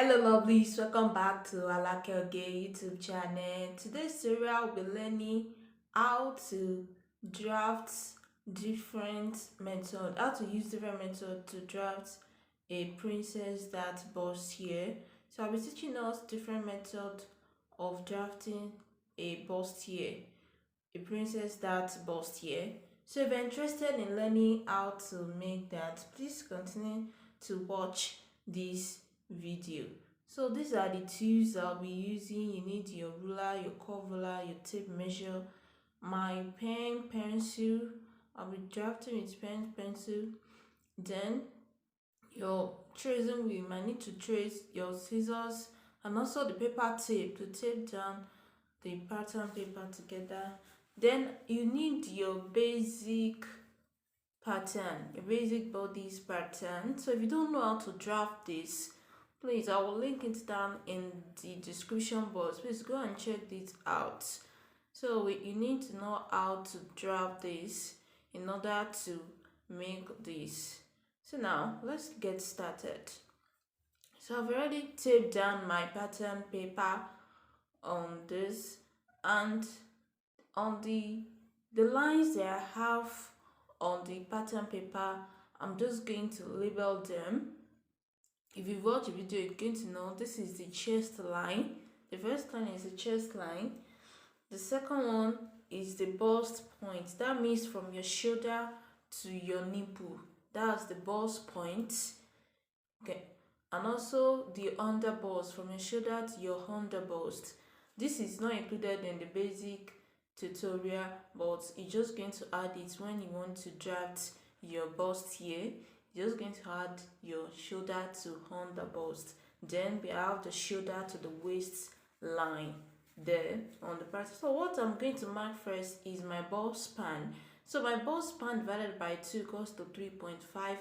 Hello lovelies, welcome back to Untitled YouTube channel. Today's tutorial will be learning how to draft different method, how to use different method to draft a princess that bustier. So I'll be teaching us different method of drafting a bustier, a princess that bustier. So if you're interested in learning how to make that, please continue to watch this video. So these are the tools I'll be using. You need your ruler, your curve ruler, your tape measure, my pen, pencil. I'll be drafting with pen, pencil. Then your tracing wheel, you might need to trace, your scissors, and also the paper tape to tape down the pattern paper together. Then you need your basic pattern, your basic bodice pattern. So if you don't know how to draft this, please, I will link it down in the description box. Please go and check this out. So you need to know how to draft this in order to make this. So now let's get started. So I've already taped down my pattern paper on this, and on the lines that I have on the pattern paper, I'm just going to label them. If you've watched the video, you're going to know this is the chest line. The first line is the chest line. The second one is the bust point. That means from your shoulder to your nipple. That's the bust point. Okay. And also the under bust, from your shoulder to your under bust. This is not included in the basic tutorial, but you're just going to add it when you want to draft your bust here. You're just going to add your shoulder to under bust. Then we have the shoulder to the waist line there on the part. So what I'm going to mark first is my bust span. So my bust span divided by 2 equals to 3.5,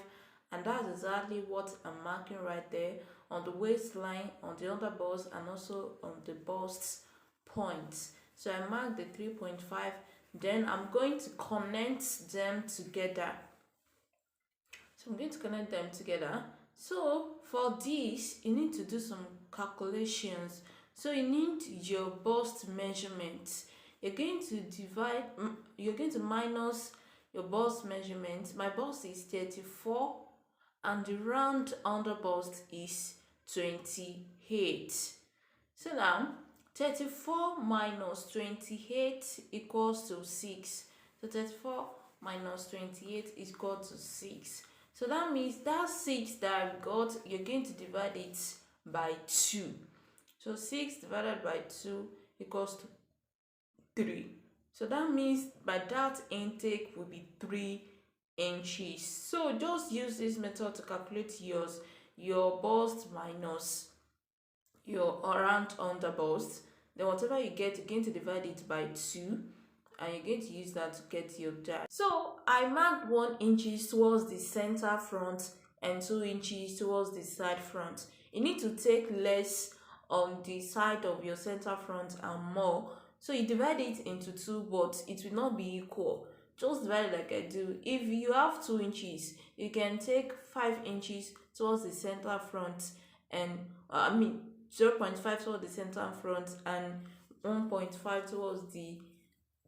and that's exactly what I'm marking right there on the waistline, on the under bust, and also on the bust point. So I mark the 3.5. Then I'm going to connect them together. So I'm going to connect them together. So for this, you need to do some calculations. So you need your bust measurement. You're going to minus your bust measurement. My bust is 34 and the round under bust is 28. So now 34 minus 28 equals to 6. So 34 minus 28 is equal to 6. So that means that 6 that I've got, you're going to divide it by 2. So 6 divided by 2 equals to 3. So that means my dart intake will be 3 inches. So just use this method to calculate your bust minus your round under bust. Then whatever you get, you're going to divide it by 2. And you're going to use that to get your dart. So I marked 1 inch towards the center front and 2 inches towards the side front. You need to take less on the side of your center front and more. So you divide it into 2, but it will not be equal. Just divide it like I do. If you have 2 inches, you can take 5 inches towards the center front and 0.5 towards the center front and 1.5 towards the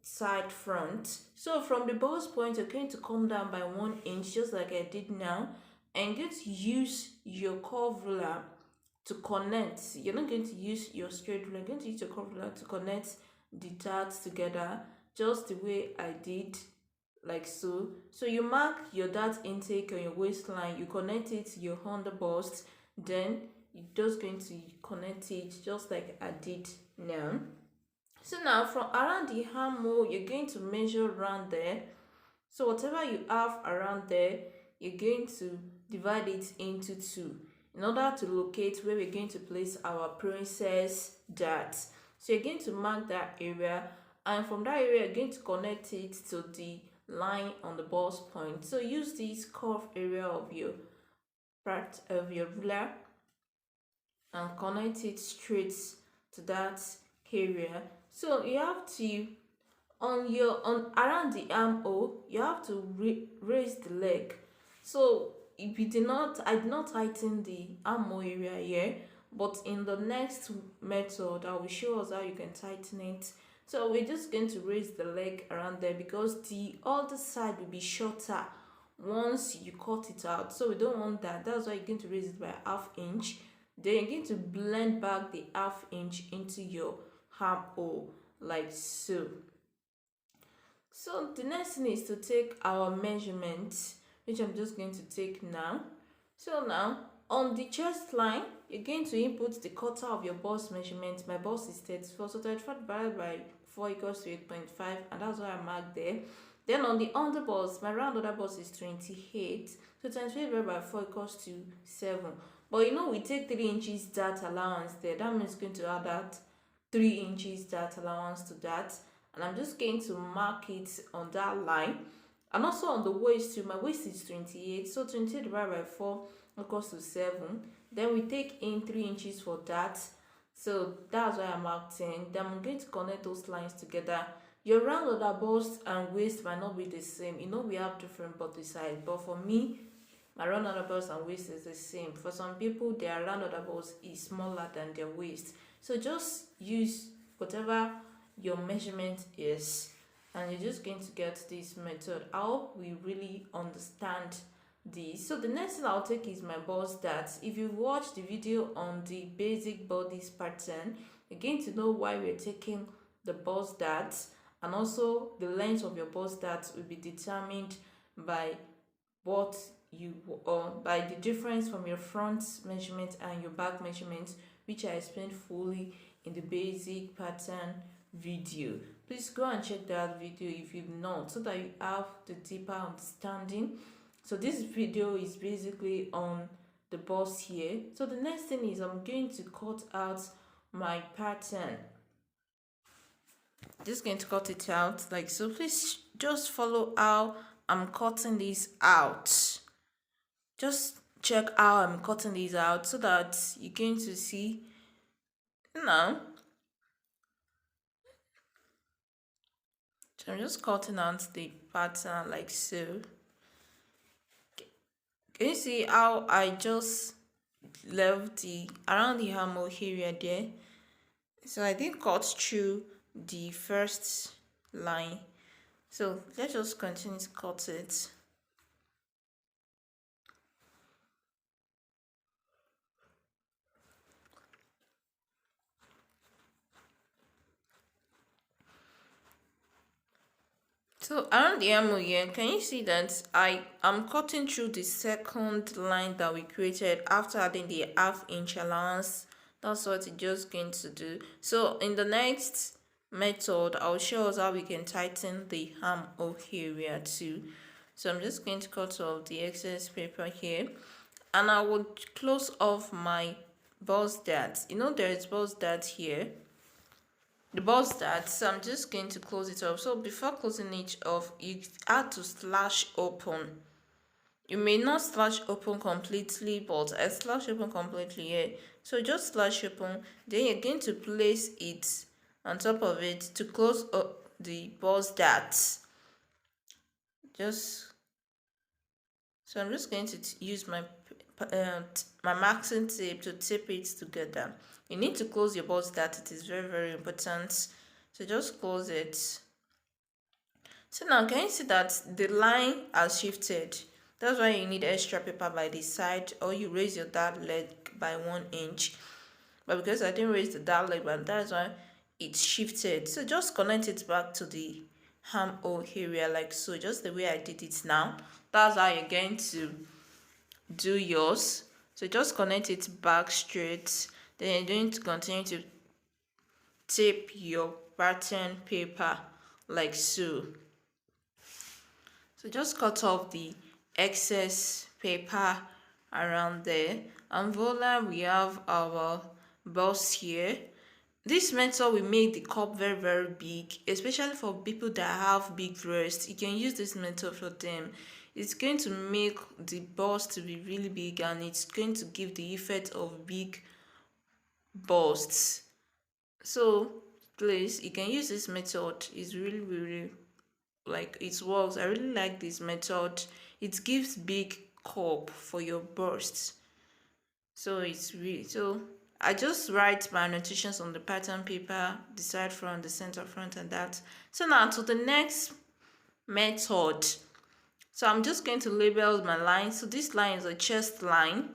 side front. So from the bust point, you're going to come down by 1 inch, just like I did now, and you're going to use your curve ruler to connect. You're not going to use your straight ruler, you're going to use your curve ruler to connect the darts together, just the way I did, like so. So you mark your dart intake on your waistline, you connect it to your under bust, then you're just going to connect it just like I did now. So now from around the armhole, you're going to measure around there. So whatever you have around there, you're going to divide it into 2 in order to locate where we're going to place our princess dart. So you're going to mark that area, and from that area you're going to connect it to the line on the bust point. So use this curve area of your part of your ruler and connect it straight to that area. So you have to, around the armhole, you have to raise the leg. So if you did not, I did not tighten the armhole area here, but in the next method I will show us how you can tighten it. So we're just going to raise the leg around there because the other side will be shorter once you cut it out, so we don't want that. That's why you're going to raise it by half inch. Then you're going to blend back the half inch into your armhole like so. So the next thing is to take our measurement, which I'm just going to take now. So now on the chest line, you're going to input the quarter of your bust measurement. My bust is 34, so 34 divided by 4 equals to 8.5, and that's what I marked there. Then on the under bust, my round under bust is 28, so 28 divided by 4 equals to 7. But you know, we take 3 inches dart allowance there. That means going to add that 3 inches dart allowance to that, and I'm just going to mark it on that line. And also on the waist too, my waist is 28, so 28 divided by 4 equals to 7. Then we take in 3 inches for that, so that's why I marked 10. Then I'm going to connect those lines together. Your round of the bust and waist might not be the same. You know, we have different body size, but for me, my round of the bust and waist is the same. For some people, their round of the bust is smaller than their waist. So just use whatever your measurement is, and you're just going to get this method. I hope we really understand this. So the next thing I'll take is my bust dart. If you watch the video on the basic bodice pattern, you're going to know why we're taking the bust dart, and also the length of your bust dart will be determined by what you by the difference from your front measurement and your back measurement, which I explained fully in the basic pattern video. Please go and check that video if you've not, so that you have the deeper understanding. So this video is basically on the bust here. So the next thing is I'm going to cut out my pattern. Just going to cut it out like so. Please just follow how I'm cutting this out. Just check how I'm cutting these out so that you're going to see now. So I'm just cutting out the pattern like so. Can you see how I just left the around the armhole area there? So I didn't cut through the first line. So let's just continue to cut it. So around the armhole here, can you see that I am cutting through the second line that we created after adding the half-inch allowance? That's what it's just going to do. So in the next method, I'll show us how we can tighten the armhole area too. So I'm just going to cut off the excess paper here, and I will close off my bust dart. You know, there is bust dart here, the bust dart, so I'm just going to close it off. So before closing it off, you have to slash open. You may not slash open completely, but I slash open completely here. So just slash open, then you're going to place it on top of it to close up the bust dart. So I'm just going to use my masking tape to tape it together. You need to close your bust dart. It is very, very important. So just close it. So now can you see that the line has shifted? That's why you need extra paper by the side, or you raise your dart leg by 1 inch. But because I didn't raise the dart leg, but that's why it shifted. So just connect it back to the armhole area like so, just the way I did it now. That's how you're going to do yours. So just connect it back straight. Then you're going to continue to tape your pattern paper like so. So just cut off the excess paper around there, and voila, we have our bust here. This method will make the cup very, very big, especially for people that have big breasts. You can use this method for them. It's going to make the bust to be really big, and it's going to give the effect of big busts. So please, you can use this method. It's really, really, like, it works. I really like this method. It gives big cup for your bursts. So it's really, so I just write my annotations on the pattern paper, the side front, the center front, and that. So now to the next method. So I'm just going to label my line. So this line is a chest line.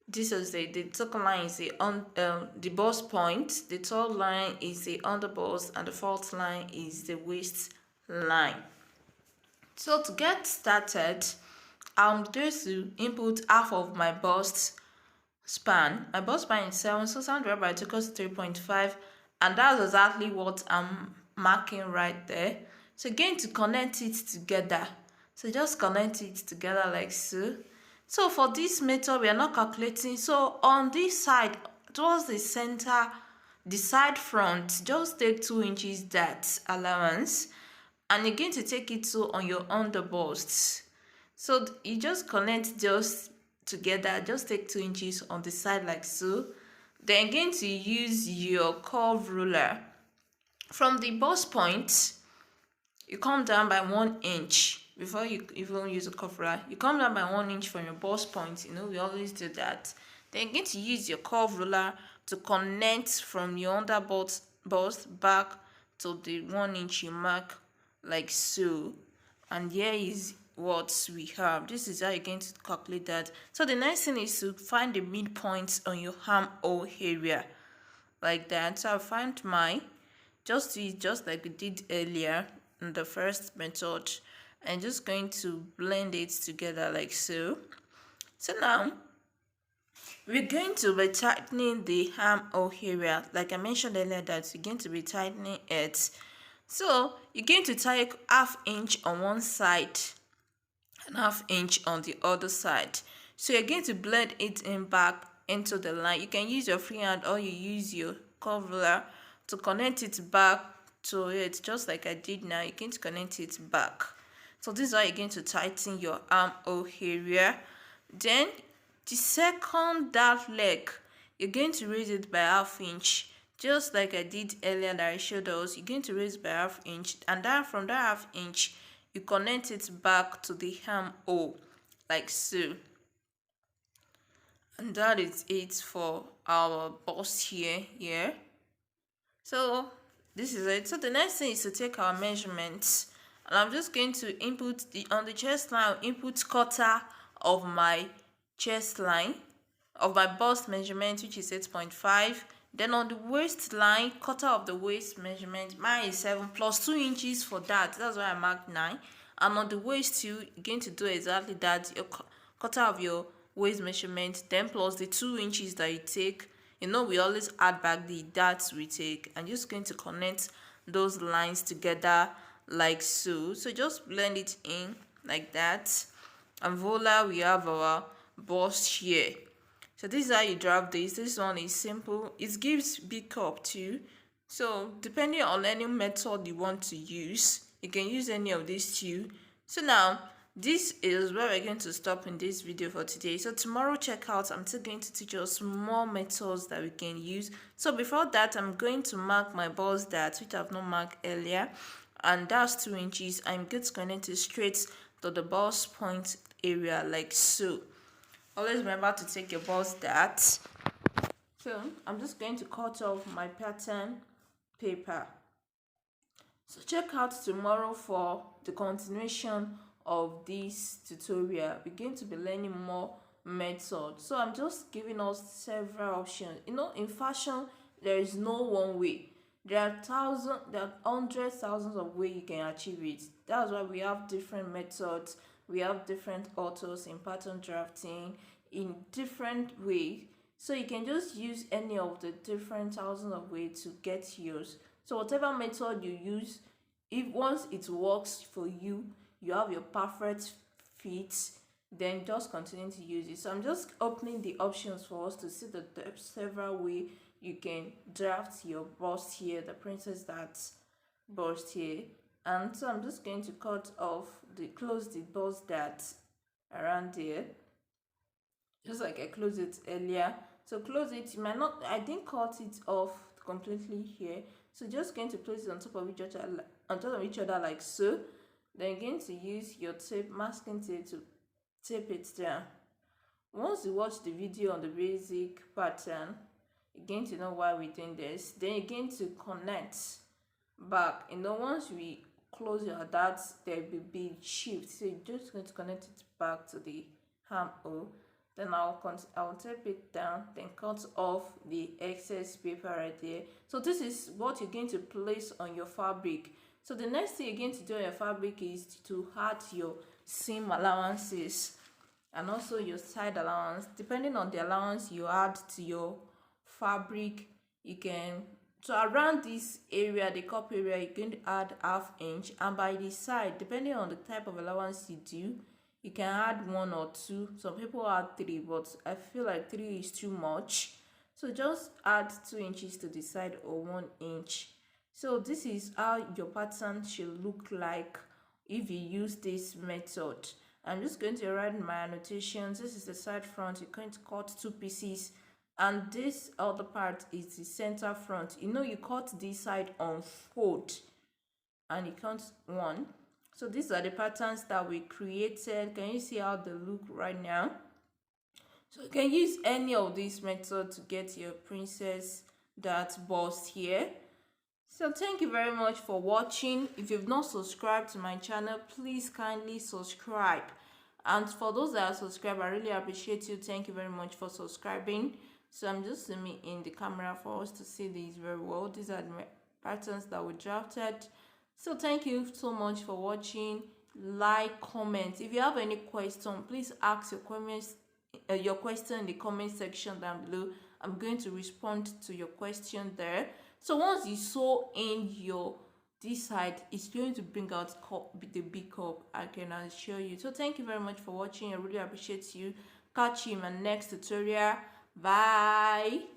This is the second line is the bust point. The third line is the underbust, and the fourth line is the waist line. So to get started, I'm going to input half of my bust span. My bust span is 7, so 7 divided by 2 equals 3.5, and that's exactly what I'm marking right there. So again, to connect it together, so just connect it together like so. So for this method, we are not calculating. So on this side, towards the center, the side front, just take 2 inches that allowance, and you're going to take it to on your underbust. So you just connect just together, just take 2 inches on the side like so. Then you're going to use your curve ruler. From the bust point, you come down by 1 inch. Before you even use a curve ruler, you come down by 1 inch from your bust point. You know, we always do that. Then you're going to use your curve ruler to connect from your underbust back to the 1 inch you mark like so. And here is what we have. This is how you're going to calculate that. So the next thing is to find the midpoints on your armhole area like that. So I find mine, just like we did earlier in the first method. I'm just going to blend it together like so. So now we're going to be tightening the armhole area. Like I mentioned earlier, that we're going to be tightening it. So you're going to take 1/2 inch on one side and 1/2 inch on the other side. So you're going to blend it in back into the line. You can use your freehand or you use your curve ruler to connect it back to it, just like I did now. You're going to connect it back. So this is how you're going to tighten your armhole area. Then the second dart leg, you're going to raise it by 1/2 inch. Just like I did earlier that I showed us, you're going to raise by 1/2 inch, and then from that 1/2 inch, you connect it back to the armhole like so. And that is it for our bust here. So this is it. So the next thing is to take our measurements, and I'm just going to input on the chest line, input quarter of my chest line of my bust measurement, which is 8.5. Then on the waistline, quarter of the waist measurement, mine is 7 plus 2 inches for that. That's why I marked 9. And on the waist, you're going to do exactly that. Your quarter of your waist measurement, then plus the 2 inches that you take. You know, we always add back the darts we take. I'm just going to connect those lines together like so. So just blend it in like that. And voila, we have our bust here. So this is how you draft this. This one is simple. It gives big cup too. So depending on any method you want to use, you can use any of these two. So now this is where we're going to stop in this video for today. So tomorrow checkout, I'm still going to teach us more methods that we can use. So before that, I'm going to mark my bust dart, which I've not marked earlier, and that's 2 inches. I'm going to connect it straight to the bust point area like so. Always remember to take your bust dart. So I'm just going to cut off my pattern paper. So check out tomorrow for the continuation of this tutorial. We're going to be learning more methods. So I'm just giving us several options. You know, in fashion, there is no one way. There are hundreds, thousands of ways you can achieve it. That's why we have different methods. We have different authors in pattern drafting in different ways. So you can just use any of the different thousands of ways to get yours. So whatever method you use, if once it works for you, you have your perfect fit, then just continue to use it. So I'm just opening the options for us to see the several ways you can draft your bust here, the princess dart bust here. And so I'm just going to cut off close the bust dart around there, just like I closed it earlier. So close it. You might not, I didn't cut it off completely here, so just going to place it on top of each other like so. Then you're going to use your tape, masking tape, to tape it down. Once you watch the video on the basic pattern, you're going to know why we're doing this. Then you're going to connect back. Once we close your dart, there will be shift. So you're just going to connect it back to the armhole. Then I'll tape it down, then cut off the excess paper right there. So this is what you're going to place on your fabric. So the next thing you're going to do on your fabric is to add your seam allowances and also your side allowance. Depending on the allowance you add to your fabric, you can, so around this area, the cup area, you're going to add 1/2 inch, and by the side, depending on the type of allowance you do, you can add 1 or 2. Some people add 3, but I feel like 3 is too much, so just add 2 inches to the side or 1 inch. So this is how your pattern should look like if you use this method. I'm just going to write my annotations. This is the side front. You're going to cut 2 pieces, and this other part is the center front. You cut this side on fold and you count 1. So these are the patterns that we created. Can you see how they look right now? So you can use any of these methods to get your princess dart bust here. So thank you very much for watching. If you've not subscribed to my channel, please kindly subscribe. And for those that are subscribed, I really appreciate you. Thank you very much for subscribing. So I'm just zooming in the camera for us to see these very well. These are the patterns that we drafted. So thank you so much for watching. Like, comment. If you have any question, please ask your comments, your question in the comment section down below. I'm going to respond to your question there. So once you sew in your this side, it's going to bring out the big cup, I can assure you. So thank you very much for watching. I really appreciate you. Catch you in my next tutorial. Bye.